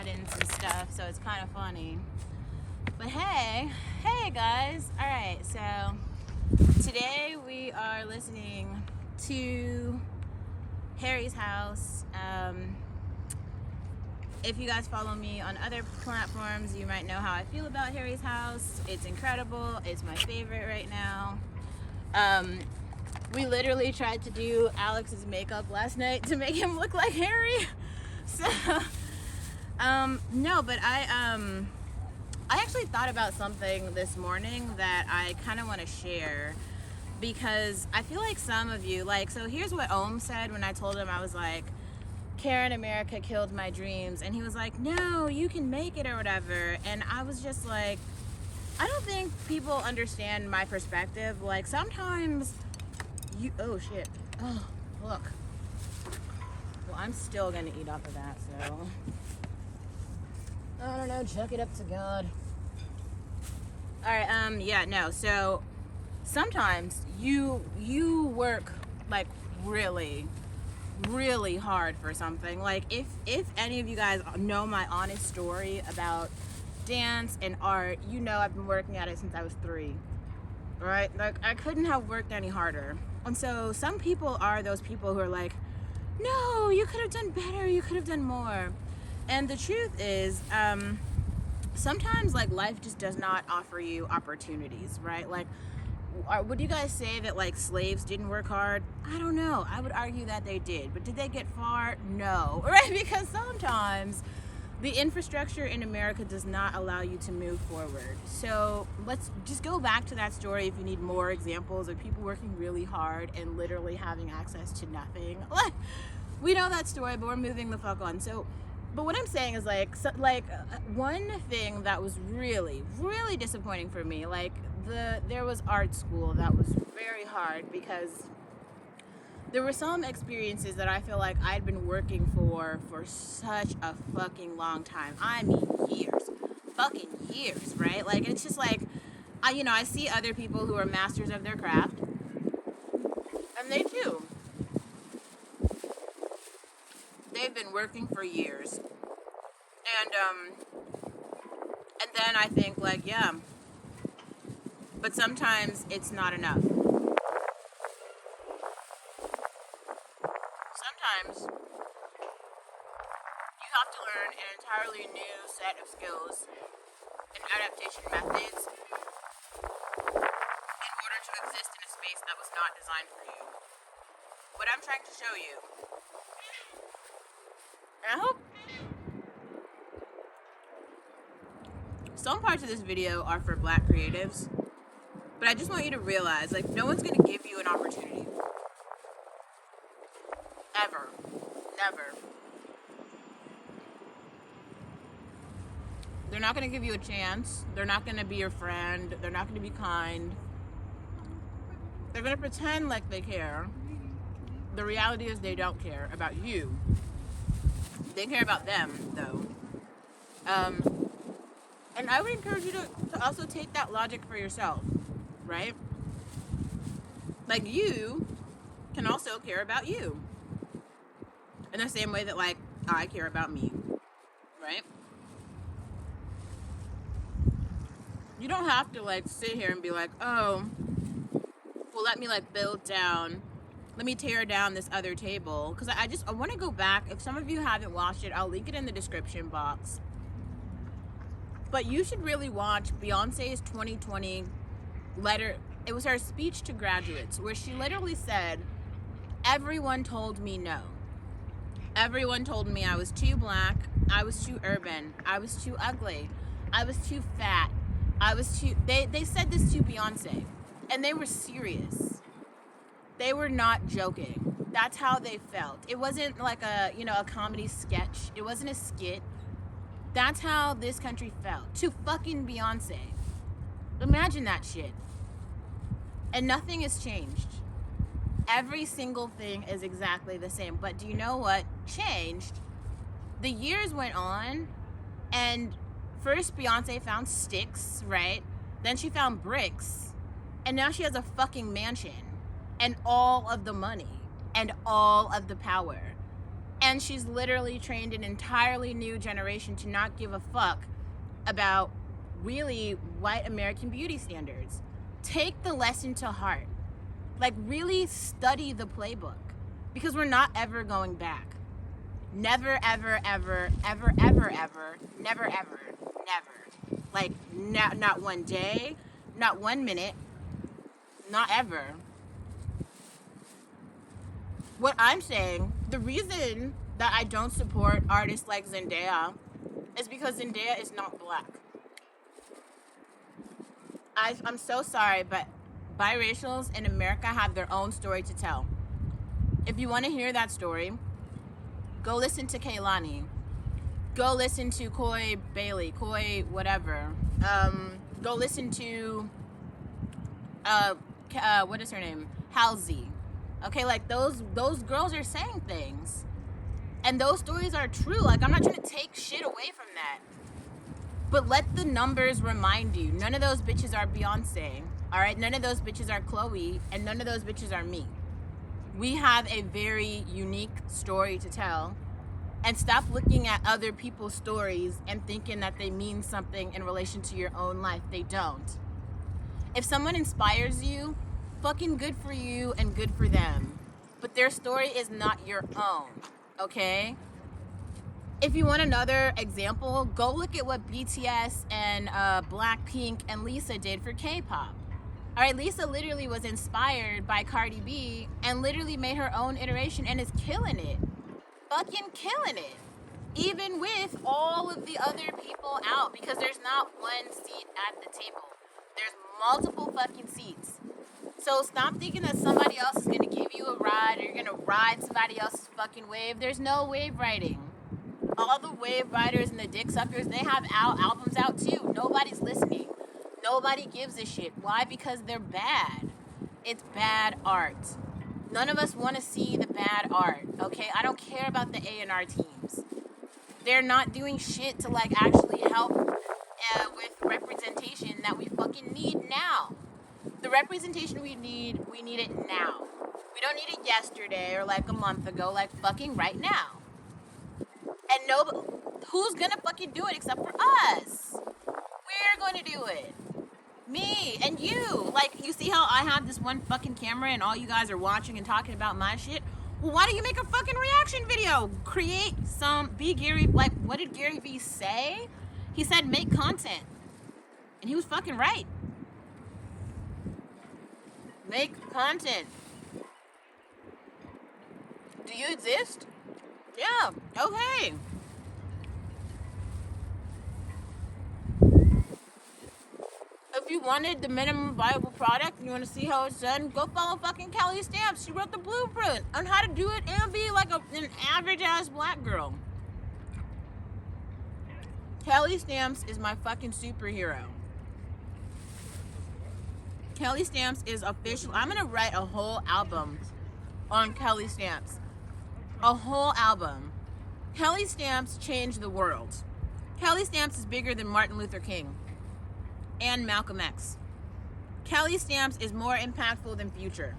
add in some stuff, so it's kind of funny. But hey guys. All right, so today we are listening to Harry's House. If you guys follow me on other platforms, you might know how I feel about Harry's House. It's incredible. It's my favorite right now. We literally tried to do Alex's makeup last night to make him look like Harry. So, no, but I actually thought about something this morning that I kind of want to share, because I feel like some of you, like, so here's what Ohm said when I told him, I was like, Karen America killed my dreams, and he was like, no, you can make it or whatever. And I was just like, I don't think people understand my perspective. Like, sometimes you, oh shit, oh look, well, I'm still gonna eat off of that, so I don't know, chuck it up to God. All right, yeah, no, so sometimes you work like really hard for something. Like, if any of you guys know my honest story about dance and art, you know I've been working at it since I was 3, right? Like, I couldn't have worked any harder. And so some people are those people who are like, no, you could have done better, you could have done more. And the truth is, sometimes like life just does not offer you opportunities, right? Like, would you guys say that like slaves didn't work hard? I don't know. I would argue that they did, but did they get far? No, right? Because sometimes the infrastructure in America does not allow you to move forward. So let's just go back to that story if you need more examples of people working really hard and literally having access to nothing. Like, we know that story, but we're moving the fuck on. So, but what I'm saying is like, one thing that was really disappointing for me, like there was art school that was very hard, because there were some experiences that I feel like I'd been working for such a fucking long time. I mean fucking years, right? Like, it's just like, I see other people who are masters of their craft, and they too, they've been working for years. And then I think like, yeah, but sometimes it's not enough. Sometimes you have to learn an entirely new set of skills and adaptation methods in order to exist in a space that was not designed for you. What I'm trying to show you, and I hope some parts of this video are for Black creatives, but I just want you to realize, like, no one's going to give you an opportunity. Ever. Never. They're not going to give you a chance. They're not going to be your friend. They're not going to be kind. They're going to pretend like they care. The reality is they don't care about you. They care about them, though. And I would encourage you to also take that logic for yourself, right? Like, you can also care about you in the same way that, like, I care about me, right? You don't have to, like, sit here and be like, oh, well, let me, like, let me tear down this other table. Because I want to go back. If some of you haven't watched it, I'll link it in the description box. But you should really watch Beyonce's 2020 letter. It was her speech to graduates, where she literally said, everyone told me no. Everyone told me I was too Black, I was too urban, I was too ugly, I was too fat, they said this to Beyonce, and they were serious. They were not joking. That's how they felt. It wasn't like a comedy sketch. It wasn't a skit. That's how this country felt to fucking Beyonce. Imagine that shit. And nothing has changed. Every single thing is exactly the same. But do you know what changed? The years went on, and first Beyonce found sticks, right? Then she found bricks, and now she has a fucking mansion and all of the money and all of the power. And she's literally trained an entirely new generation to not give a fuck about really white American beauty standards. Take the lesson to heart. Like, really study the playbook, because we're not ever going back. Never, ever, ever, ever, ever, ever, never, ever, never. Like, not one day, not 1 minute, not ever. What I'm saying, the reason that I don't support artists like Zendaya is because Zendaya is not black. I'm so sorry, but biracials in America have their own story to tell. If you want to hear that story, go listen to Kaylani. Go listen to Coy Bailey, Coy whatever. Go listen to, what is her name? Halsey. Okay, like those girls are saying things. And those stories are true. Like, I'm not trying to take shit away from that. But let the numbers remind you, none of those bitches are Beyoncé, all right? None of those bitches are Chloe, and none of those bitches are me. We have a very unique story to tell. And stop looking at other people's stories and thinking that they mean something in relation to your own life. They don't. If someone inspires you, fucking good for you and good for them. But their story is not your own, okay? If you want another example, go look at what BTS and Blackpink and Lisa did for K-pop. All right, Lisa literally was inspired by Cardi B and literally made her own iteration and is killing it. Fucking killing it. Even with all of the other people out, because there's not one seat at the table. There's multiple fucking seats. So stop thinking that somebody else is going to give you a ride or you're going to ride somebody else's fucking wave. There's no wave riding. All the wave riders and the dick suckers, they have albums out too. Nobody's listening. Nobody gives a shit. Why? Because they're bad. It's bad art. None of us want to see the bad art, okay? I don't care about the A&R teams. They're not doing shit to, like, actually help with representation that we fucking need now. The representation we need it now. We don't need it yesterday or, like, a month ago, like, fucking right now. And who's gonna fucking do it except for us? We're going to do it. Me and you. Like, you see how I have this one fucking camera and all you guys are watching and talking about my shit? Well, why don't you make a fucking reaction video? Create be Gary, like, what did Gary Vee say? He said make content. And he was fucking right. Make content. Do you exist? Yeah, okay. If you wanted the minimum viable product and you want to see how it's done, go follow fucking Kelly Stamps. She wrote the blueprint on how to do it and be like an average-ass black girl. Kelly Stamps is my fucking superhero. Kelly Stamps is official. I'm going to write a whole album on Kelly Stamps. A whole album. Kelly Stamps changed the world. Kelly Stamps is bigger than Martin Luther King and Malcolm X. Kelly Stamps is more impactful than Future.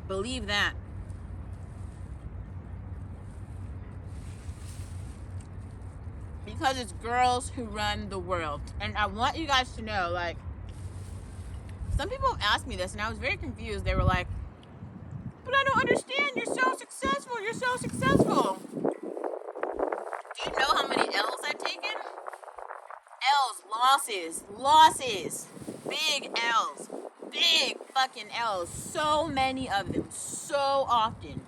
Believe that. Because it's girls who run the world. And I want you guys to know, like, some people have asked me this and I was very confused. They were like, but I don't understand. You're so successful. You're so successful. Do you know how many L's I've taken? L's, losses, big L's, big fucking L's, so many of them, so often,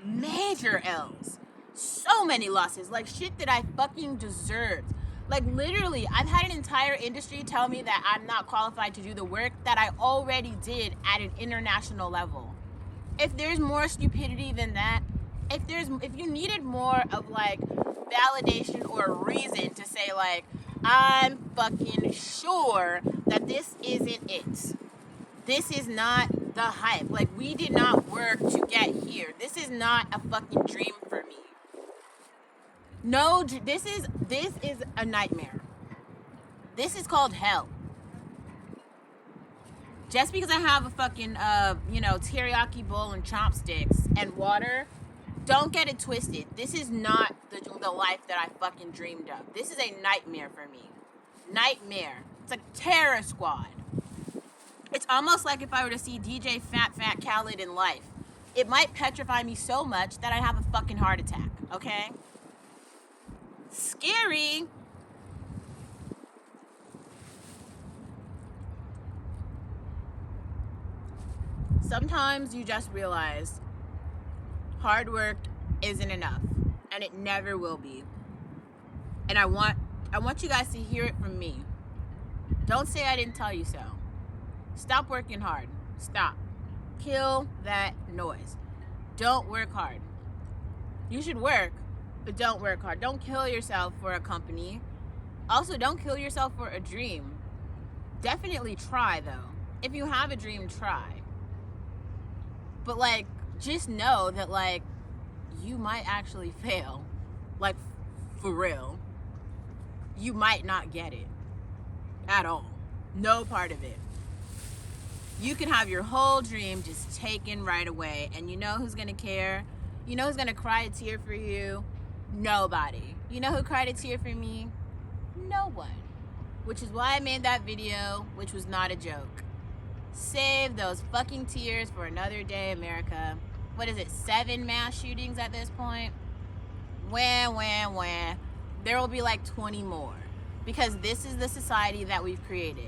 major L's, so many losses, like shit that I fucking deserved. Like, literally, I've had an entire industry tell me that I'm not qualified to do the work that I already did at an international level. If there's more stupidity than that, if you needed more of, like, validation or reason to say, like, I'm fucking sure that this isn't it. This is not the hype. Like, we did not work to get here. This is not a fucking dream for me. No, this is a nightmare. This is called hell. Just because I have a fucking, teriyaki bowl and chopsticks and water don't get it twisted. This is not the life that I fucking dreamed of. This is a nightmare for me. Nightmare. It's like terror squad. It's almost like if I were to see DJ Fat Khaled in life. It might petrify me so much that I'd have a fucking heart attack, okay? Scary. Sometimes you just realize hard work isn't enough, and it never will be. And I want you guys to hear it from me. Don't say I didn't tell you so. Stop working hard. Stop. Kill that noise. Don't work hard. You should work, but don't work hard. Don't kill yourself for a company. Also, don't kill yourself for a dream. Definitely try, though. If you have a dream, try. But, like, just know that, like, you might actually fail. Like, for real. You might not get it. At all. No part of it. You can have your whole dream just taken right away, and you know who's gonna care? You know who's gonna cry a tear for you? Nobody. You know who cried a tear for me? No one. Which is why I made that video, which was not a joke. Save those fucking tears for another day, America. What is it, 7 mass shootings at this point? Wah. There will be like 20 more. Because this is the society that we've created.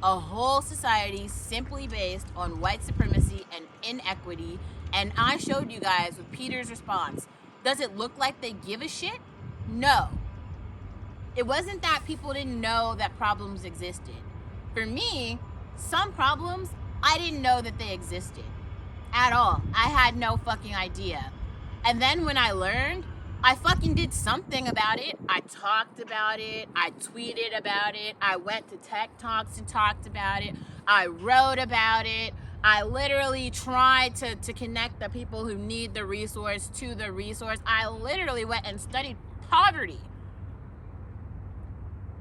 A whole society simply based on white supremacy and inequity. And I showed you guys with Peter's response. Does it look like they give a shit? No. It wasn't that people didn't know that problems existed. For me, some problems, I didn't know that they existed. At all. I had no fucking idea. And then when I learned, I fucking did something about it. I talked about it. I tweeted about it. I went to Tech Talks and talked about it. I wrote about it. I literally tried to connect the people who need the resource to the resource. I literally went and studied poverty.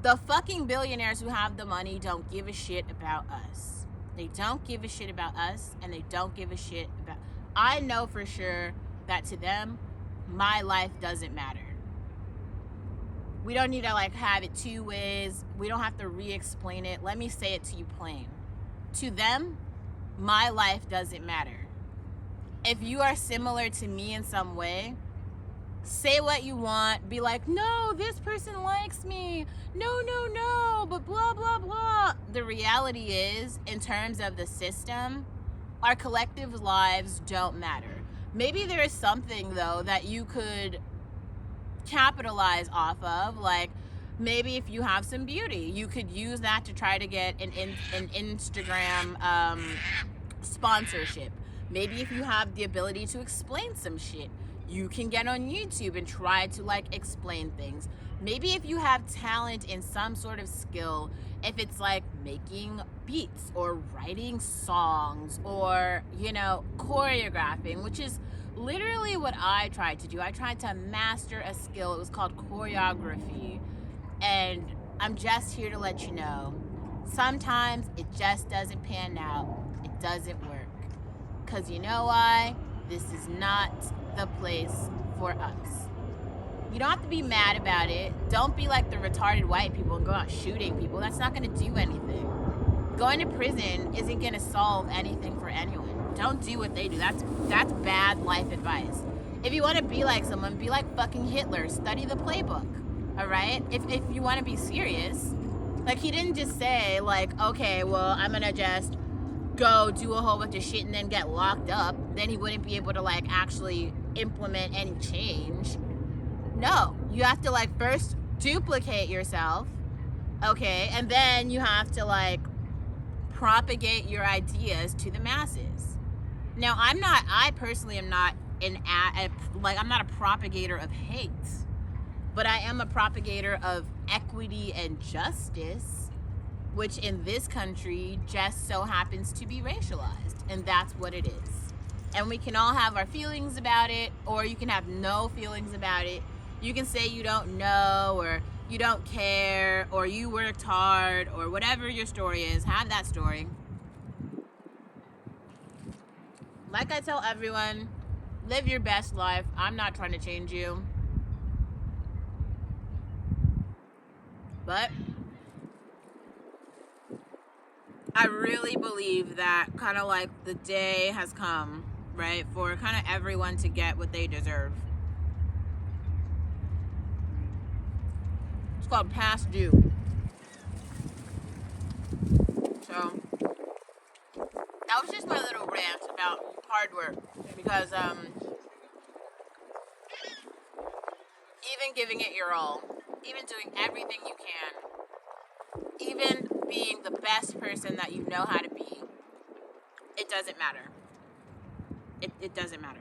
The fucking billionaires who have the money don't give a shit about us. They don't give a shit about us, and they don't give a shit about... I know for sure that to them, my life doesn't matter. We don't need to like have it two ways. We don't have to re-explain it. Let me say it to you plain. To them, my life doesn't matter. If you are similar to me in some way, say what you want. Be like, no, this person likes me. No, but blah, blah, blah. The reality is, in terms of the system, our collective lives don't matter. Maybe there is something, though, that you could capitalize off of. Like, maybe if you have some beauty, you could use that to try to get an Instagram sponsorship. Maybe if you have the ability to explain some shit, you can get on YouTube and try to, like, explain things. Maybe if you have talent in some sort of skill, if it's like making beats or writing songs or, you know, choreographing, which is literally what I tried to do. I tried to master a skill. It was called choreography. And I'm just here to let you know, sometimes it just doesn't pan out. It doesn't work. Because you know why? This is not the place for us. You don't have to be mad about it. Don't be like the retarded white people and go out shooting people. That's not going to do anything. Going to prison isn't going to solve anything for anyone. Don't do what they do. That's bad life advice. If you want to be like someone, be like fucking Hitler. Study the playbook. All right? If you want to be serious. Like, he didn't just say, like, okay, well, I'm going to just go do a whole bunch of shit and then get locked up. Then he wouldn't be able to, like, actually implement any change. No, you have to, like, first duplicate yourself, okay, and then you have to, like, propagate your ideas to the masses. Now, I personally am not I'm not a propagator of hate, but I am a propagator of equity and justice, which in this country just so happens to be racialized, and that's what it is. And we can all have our feelings about it, or you can have no feelings about it. You can say you don't know, or you don't care, or you worked hard, or whatever your story is. Have that story. Like I tell everyone, live your best life. I'm not trying to change you. But I really believe that kind of like the day has come, right, for kind of everyone to get what they deserve. It's called past due. So that was just my little rant about hard work, because even giving it your all, even doing everything you can, even being the best person that you know how to be, it doesn't matter. It doesn't matter.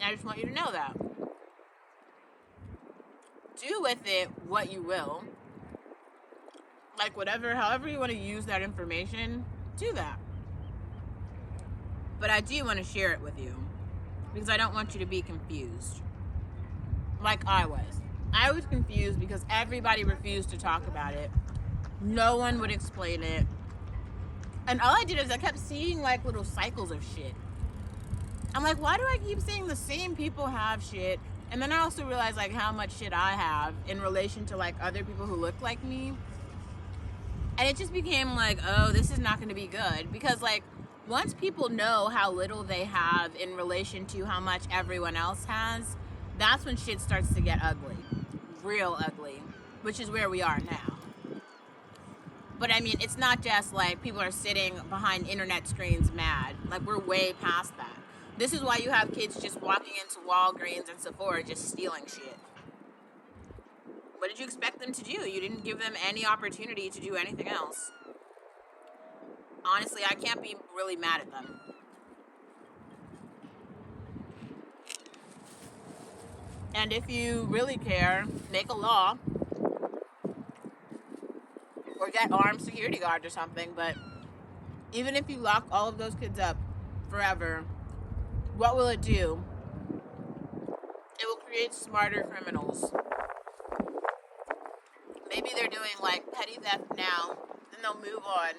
I just want you to know that. Do with it what you will. Like however you want to use that information, do that. But I do want to share it with you, because I don't want you to be confused. Like I was. I was confused because everybody refused to talk about it. No one would explain it. And all I did is I kept seeing like little cycles of shit. I'm like, why do I keep seeing the same people have shit? And then I also realized like how much shit I have in relation to like other people who look like me. And it just became like, oh, this is not going to be good. Because like once people know how little they have in relation to how much everyone else has, that's when shit starts to get ugly. Real ugly. Which is where we are now. But I mean, it's not just like people are sitting behind internet screens mad. Like, we're way past that. This is why you have kids just walking into Walgreens and Sephora just stealing shit. What did you expect them to do? You didn't give them any opportunity to do anything else. Honestly, I can't be really mad at them. And if you really care, make a law. Or get armed security guards or something. But even if you lock all of those kids up forever, what will it do? It will create smarter criminals. Maybe they're doing like petty theft now, then they'll move on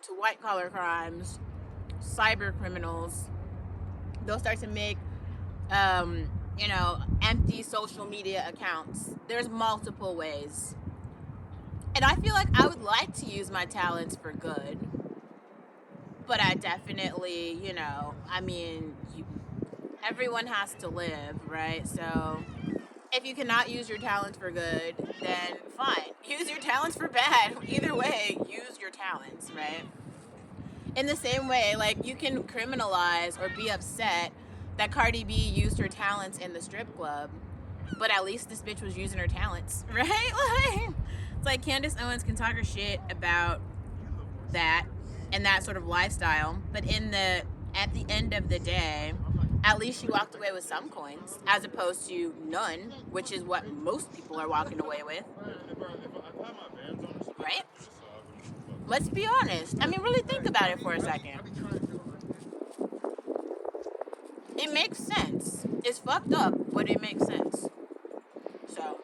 to white collar crimes, cyber criminals. They'll start to make, empty social media accounts. There's multiple ways. And I feel like I would like to use my talents for good. But I definitely, everyone has to live, right? So if you cannot use your talents for good, then fine. Use your talents for bad. Either way, use your talents, right? In the same way, like, you can criminalize or be upset that Cardi B used her talents in the strip club, but at least this bitch was using her talents, right? It's like Candace Owens can talk her shit about that and that sort of lifestyle, but at the end of the day, at least she walked away with some coins, as opposed to none, which is what most people are walking away with. Right? Let's be honest. I mean, really think about it for a second. It makes sense. It's fucked up, but it makes sense. So.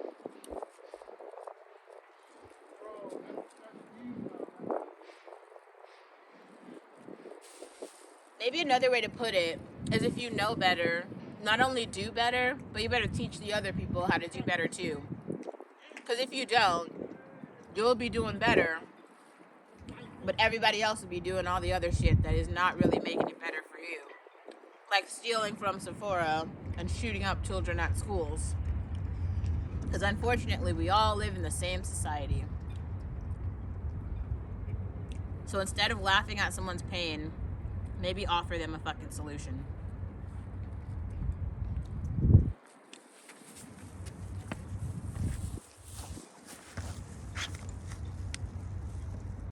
Maybe another way to put it is, if you know better, not only do better, but you better teach the other people how to do better too. Because if you don't, you'll be doing better, but everybody else will be doing all the other shit that is not really making it better for you. Like stealing from Sephora and shooting up children at schools. Because unfortunately, we all live in the same society. So instead of laughing at someone's pain, maybe offer them a fucking solution.